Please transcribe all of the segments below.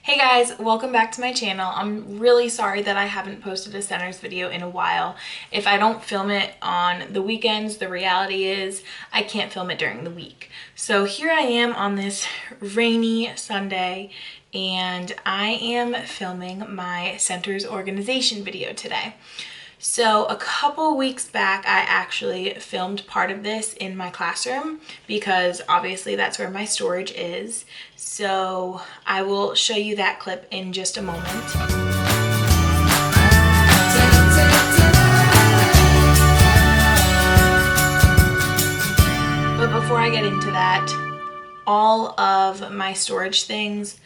Hey guys, welcome back to my channel. I'm really sorry that I haven't posted a centers video in a while. If I don't film it on the weekends, the reality is I can't film it during the week. So here I am on this rainy Sunday and I am filming my centers organization video today. So a couple weeks back, I actually filmed part of this in my classroom because obviously that's where my storage is. So I will show you that clip in just a moment. But before I get into that, all of my storage things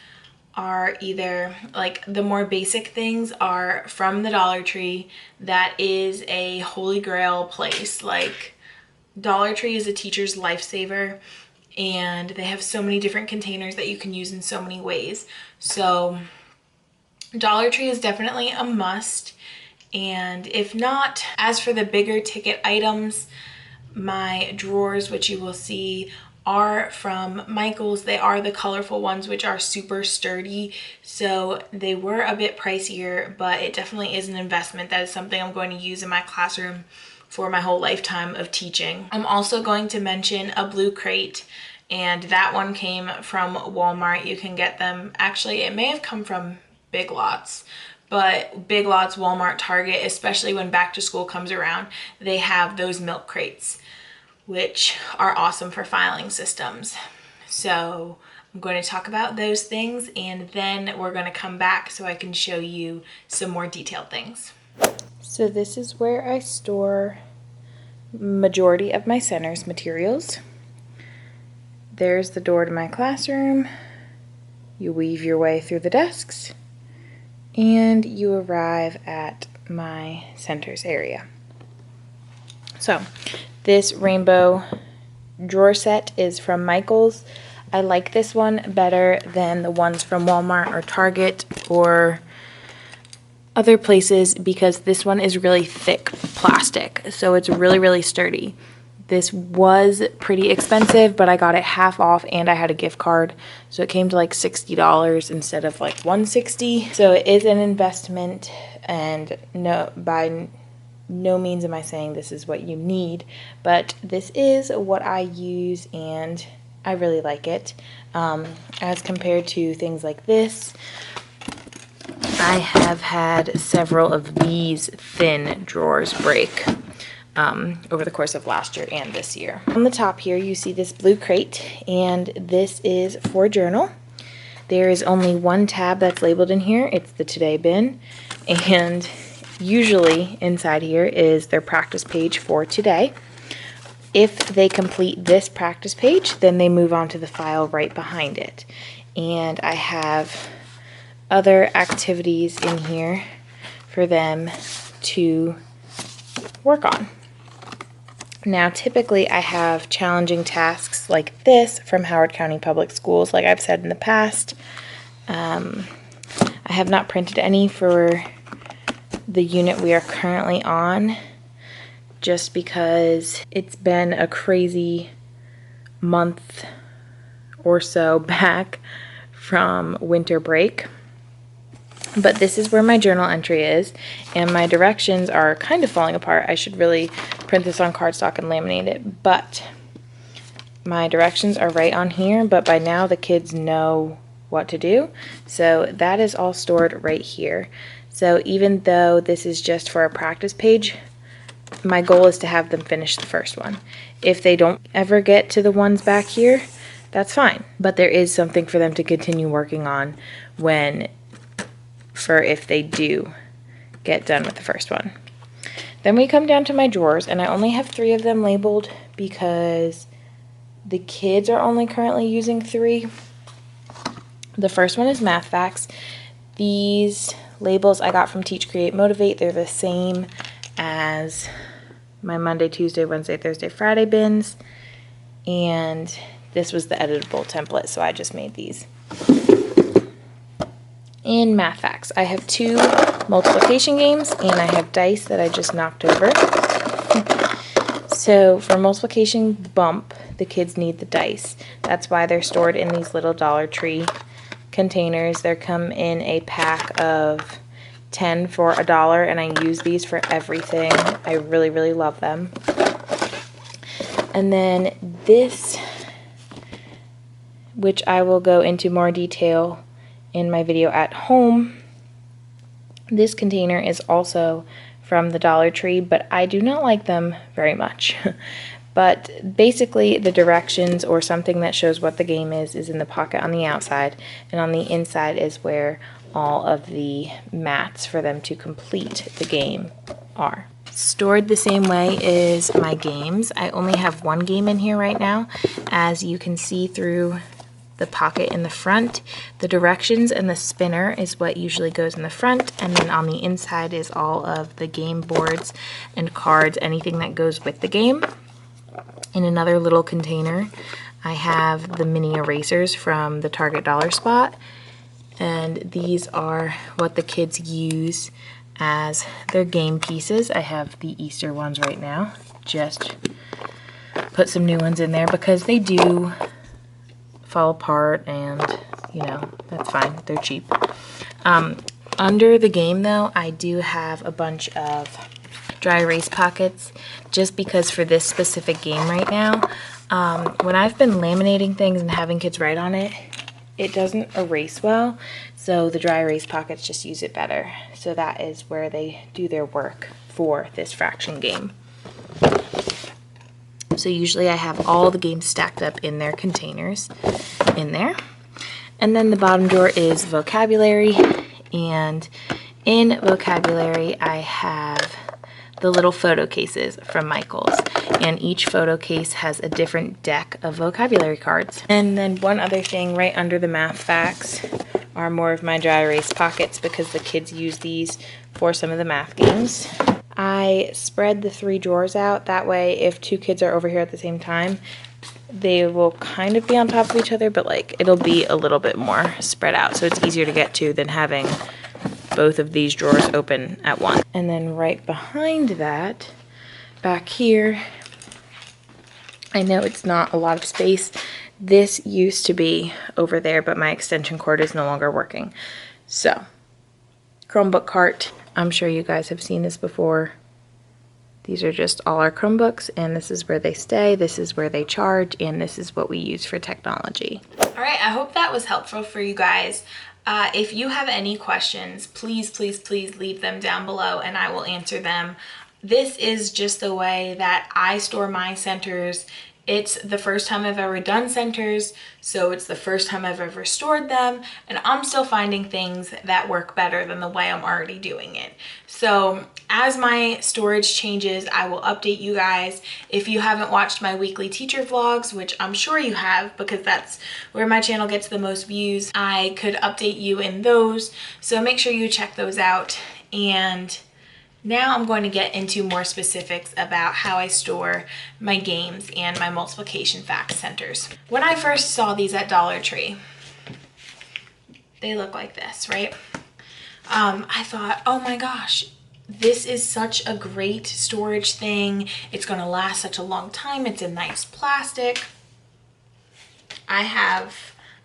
are either, like, the more basic things are from the Dollar Tree. That is a holy grail place. Like, Dollar Tree is a teacher's lifesaver and they have so many different containers that you can use in so many ways. So Dollar Tree is definitely a must. And if not, as for the bigger ticket items, my drawers, which you will see, are from Michaels. They are the colorful ones, which are super sturdy. So they were a bit pricier, but it definitely is an investment. That is something I'm going to use in my classroom for my whole lifetime of teaching. I'm also going to mention a blue crate, and that one came from Walmart. You can get them, actually it may have come from Big Lots, but Big Lots, Walmart, Target, especially when back to school comes around, they have those milk crates, which are awesome for filing systems. So I'm going to talk about those things and then we're going to come back so I can show you some more detailed things. So this is where I store majority of my centers materials. There's the door to my classroom. You weave your way through the desks and you arrive at my centers area. So this rainbow drawer set is from Michaels. I like this one better than the ones from Walmart or Target or other places because this one is really thick plastic, so it's really sturdy. This was pretty expensive, but I got it half off and I had a gift card, so it came to like $60 instead of like $160. So it is an investment, and by no means am I saying this is what you need, but this is what I use and I really like it. As compared to things like this, I have had several of these thin drawers break over the course of last year and this year. On the top here you see this blue crate, and this is for journal. There is only one tab that's labeled in here. It's the Today bin, and usually inside here is their practice page for today. If they complete this practice page, then they move on to the file right behind it. And I have other activities in here for them to work on. Now, typically I have challenging tasks like this from Howard County Public Schools, like I've said in the past. I have not printed any for the unit we are currently on, just because it's been a crazy month or so back from winter break. But this is where my journal entry is, and my directions are kind of falling apart. I should really print this on cardstock and laminate it, but my directions are right on here, but by now the kids know what to do. So that is all stored right here. So even though this is just for a practice page, my goal is to have them finish the first one. If they don't ever get to the ones back here, that's fine. But there is something for them to continue working on if they do get done with the first one. Then we come down to my drawers, and I only have 3 of them labeled because the kids are only currently using 3. The first one is math facts. These labels I got from Teach, Create, Motivate. They're the same as my Monday, Tuesday, Wednesday, Thursday, Friday bins, and this was the editable template, so I just made these. In math facts, I have 2 multiplication games and I have dice that I just knocked over. So for multiplication bump, the kids need the dice. That's why they're stored in these little Dollar Tree containers. They come in a pack of 10 for $1, and I use these for everything. I really, really love them. And then this, which I will go into more detail in my video at home, this container is also from the Dollar Tree, but I do not like them very much. But basically the directions or something that shows what the game is in the pocket on the outside, and on the inside is where all of the mats for them to complete the game are. Stored the same way is my games. I only have one game in here right now. As you can see through the pocket in the front, the directions and the spinner is what usually goes in the front, and then on the inside is all of the game boards and cards, anything that goes with the game. In another little container, I have the mini erasers from the Target Dollar Spot, and these are what the kids use as their game pieces. I have the Easter ones right now. Just put some new ones in there because they do fall apart, and you know, that's fine. They're cheap. Under the game though, I do have a bunch of dry erase pockets, just because for this specific game right now, when I've been laminating things and having kids write on it, it doesn't erase well, so the dry erase pockets just use it better. So that is where they do their work for this fraction game. So usually I have all the games stacked up in their containers in there. And then the bottom drawer is vocabulary, and in vocabulary I have the little photo cases from Michaels, and each photo case has a different deck of vocabulary cards. And then one other thing right under the math facts are more of my dry erase pockets, because the kids use these for some of the math games. I spread the 3 drawers out, that way if 2 kids are over here at the same time, they will kind of be on top of each other, but like it'll be a little bit more spread out, so it's easier to get to than having both of these drawers open at once. And then right behind that, back here, I know it's not a lot of space. This used to be over there, but my extension cord is no longer working. So, Chromebook cart. I'm sure you guys have seen this before. These are just all our Chromebooks, and this is where they stay, this is where they charge, and this is what we use for technology. All right, I hope that was helpful for you guys. If you have any questions, please, please, please leave them down below and I will answer them. This is just the way that I store my centers. It's the first time I've ever done centers, so it's the first time I've ever stored them, and I'm still finding things that work better than the way I'm already doing it. So as my storage changes, I will update you guys. If you haven't watched my weekly teacher vlogs, which I'm sure you have because that's where my channel gets the most views, I could update you in those. So make sure you check those out. And now I'm going to get into more specifics about how I store my games and my multiplication facts centers. When I first saw these at Dollar Tree, they look like this, right? I thought, oh my gosh, this is such a great storage thing. It's gonna last such a long time. It's a nice plastic. I have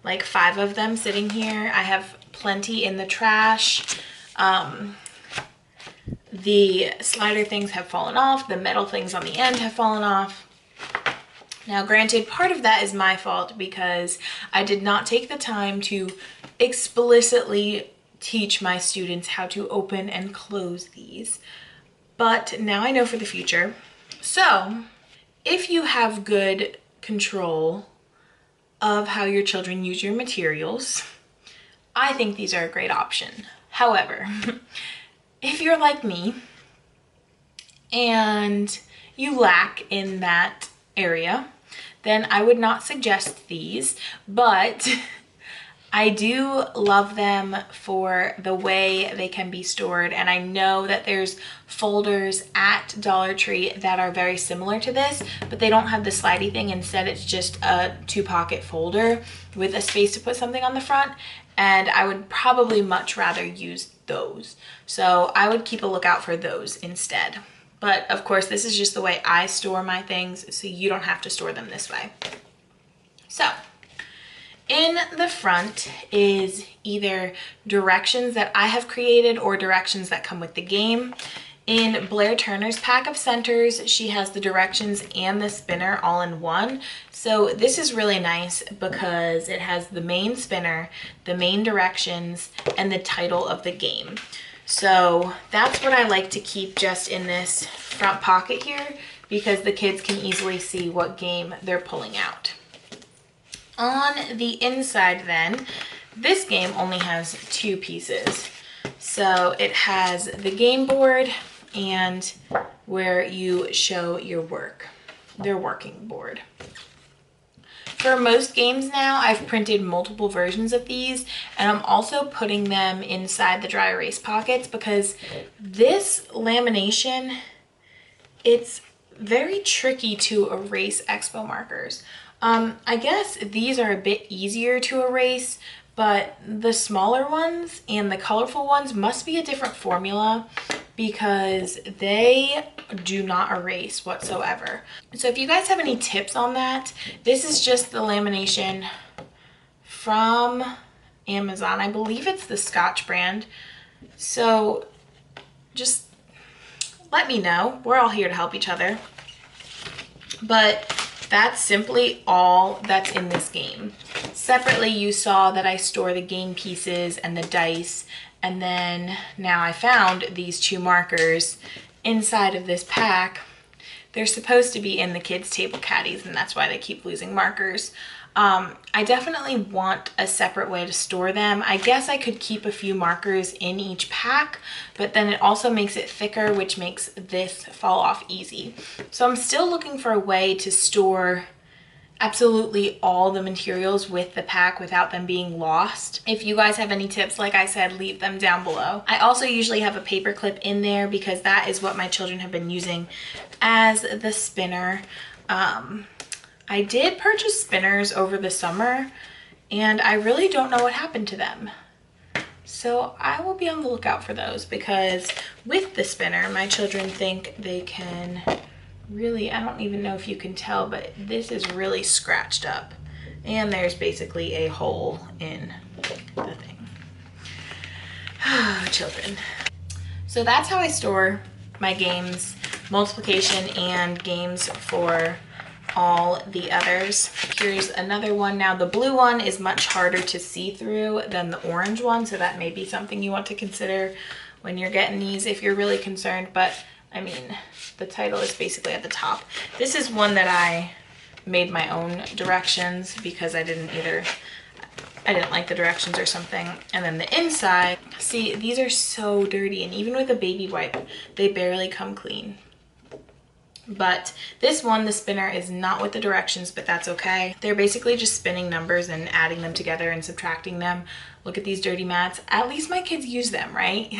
like 5 of them sitting here. I have plenty in the trash. The slider things have fallen off. The metal things on the end have fallen off. Now, granted, part of that is my fault because I did not take the time to explicitly teach my students how to open and close these. But now I know for the future. So, if you have good control of how your children use your materials, I think these are a great option. However, if you're like me and you lack in that area, then I would not suggest these, but I do love them for the way they can be stored, and I know that there's folders at Dollar Tree that are very similar to this, but they don't have the slidey thing. Instead, it's just a 2-pocket folder with a space to put something on the front, and I would probably much rather use those. So I would keep a lookout for those instead. But of course, this is just the way I store my things, so you don't have to store them this way. So, In the front is either directions that I have created or directions that come with the game. In Blair Turner's pack of centers, she has the directions and the spinner all in one. So this is really nice because it has the main spinner, the main directions, and the title of the game. So that's what I like to keep just in this front pocket here, because the kids can easily see what game they're pulling out. On the inside then, this game only has 2 pieces. So it has the game board and where you show your work, their working board. For most games now, I've printed multiple versions of these, and I'm also putting them inside the dry erase pockets because this lamination, it's very tricky to erase expo markers. I guess these are a bit easier to erase, but the smaller ones and the colorful ones must be a different formula because they do not erase whatsoever. So if you guys have any tips on that, this is just the lamination from Amazon. I believe it's the Scotch brand. So just let me know. We're all here to help each other. But that's simply all that's in this game. Separately, you saw that I store the game pieces and the dice, and then now I found these 2 markers inside of this pack. They're supposed to be in the kids' table caddies, and that's why they keep losing markers. I definitely want a separate way to store them. I guess I could keep a few markers in each pack, but then it also makes it thicker, which makes this fall off easy. So I'm still looking for a way to store absolutely all the materials with the pack without them being lost. If you guys have any tips, like I said, leave them down below. I also usually have a paper clip in there because that is what my children have been using as the spinner. I did purchase spinners over the summer and I really don't know what happened to them. So I will be on the lookout for those because with the spinner, my children think they can really, I don't even know if you can tell, but this is really scratched up and there's basically a hole in the thing. Children. So that's how I store my games, multiplication and games for all the others. Here's another one. Now the blue one is much harder to see through than the orange one, so that may be something you want to consider when you're getting these if you're really concerned, but I mean, the title is basically at the top. This is one that I made my own directions because I didn't like the directions or something. And then the inside, see, these are so dirty, and even with a baby wipe, they barely come clean. But this one, the spinner, is not with the directions, but that's okay. They're basically just spinning numbers and adding them together and subtracting them. Look at these dirty mats. At least my kids use them, right?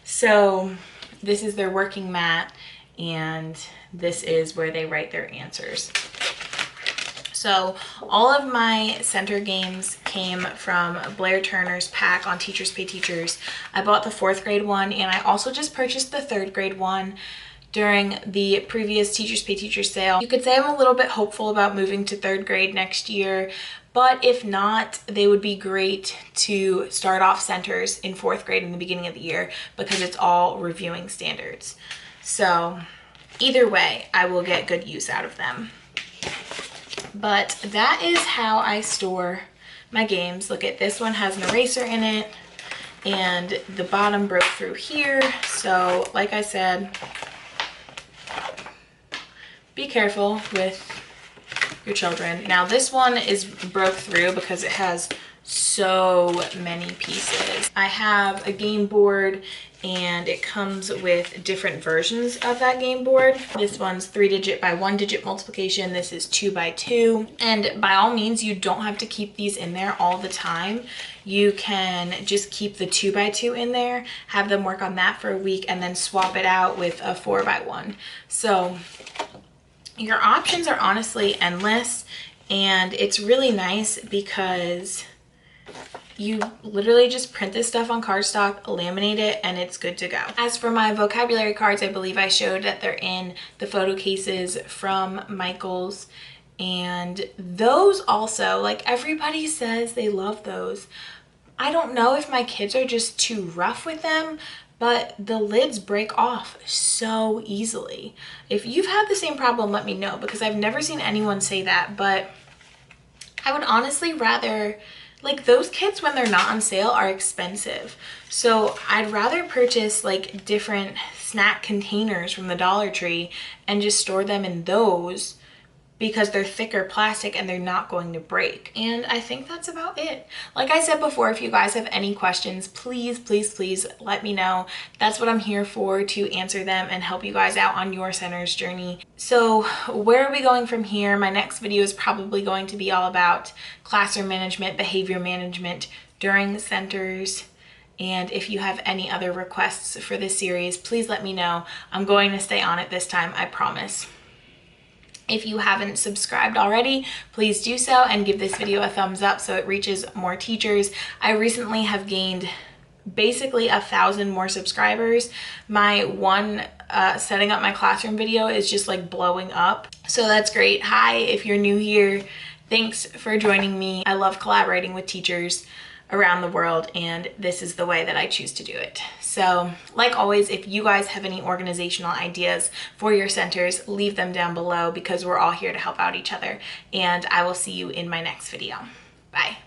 So this is their working mat, and this is where they write their answers. So all of my center games came from Blair Turner's pack on Teachers Pay Teachers. I bought the 4th grade one, and I also just purchased the 3rd grade one during the previous Teachers Pay Teachers sale. You could say I'm a little bit hopeful about moving to 3rd grade next year, but if not, they would be great to start off centers in 4th grade in the beginning of the year because it's all reviewing standards. So either way, I will get good use out of them. But that is how I store my games. Look at this one, has an eraser in it, and the bottom broke through here. So like I said, be careful with your children. Now this one is broke through because it has so many pieces. I have a game board and it comes with different versions of that game board. This one's 3-digit by 1-digit multiplication. This is 2 by 2. And by all means, you don't have to keep these in there all the time. You can just keep the 2 by 2 in there, have them work on that for a week, and then swap it out with a 4 by 1. So your options are honestly endless, and it's really nice because you literally just print this stuff on cardstock, laminate it, and it's good to go. As for my vocabulary cards, I believe I showed that they're in the photo cases from Michaels, And those also, like, everybody says they love those. I don't know if my kids are just too rough with them, but the lids break off so easily. If you've had the same problem, let me know, because I've never seen anyone say that. But I would honestly rather, like, those kits when they're not on sale are expensive. So I'd rather purchase like different snack containers from the Dollar Tree and just store them in those, because they're thicker plastic and they're not going to break. And I think that's about it. Like I said before, if you guys have any questions, please, please, please let me know. That's what I'm here for, to answer them and help you guys out on your center's journey. So where are we going from here? My next video is probably going to be all about classroom management, behavior management during centers. And if you have any other requests for this series, please let me know. I'm going to stay on it this time, I promise. If you haven't subscribed already, please do so and give this video a thumbs up so it reaches more teachers. I recently have gained basically 1,000 more subscribers. My one setting up my classroom video is just like blowing up. So that's great. Hi, if you're new here, thanks for joining me. I love collaborating with teachers around the world, and this is the way that I choose to do it. So like always, if you guys have any organizational ideas for your centers, leave them down below, because we're all here to help out each other. And I will see you in my next video. Bye.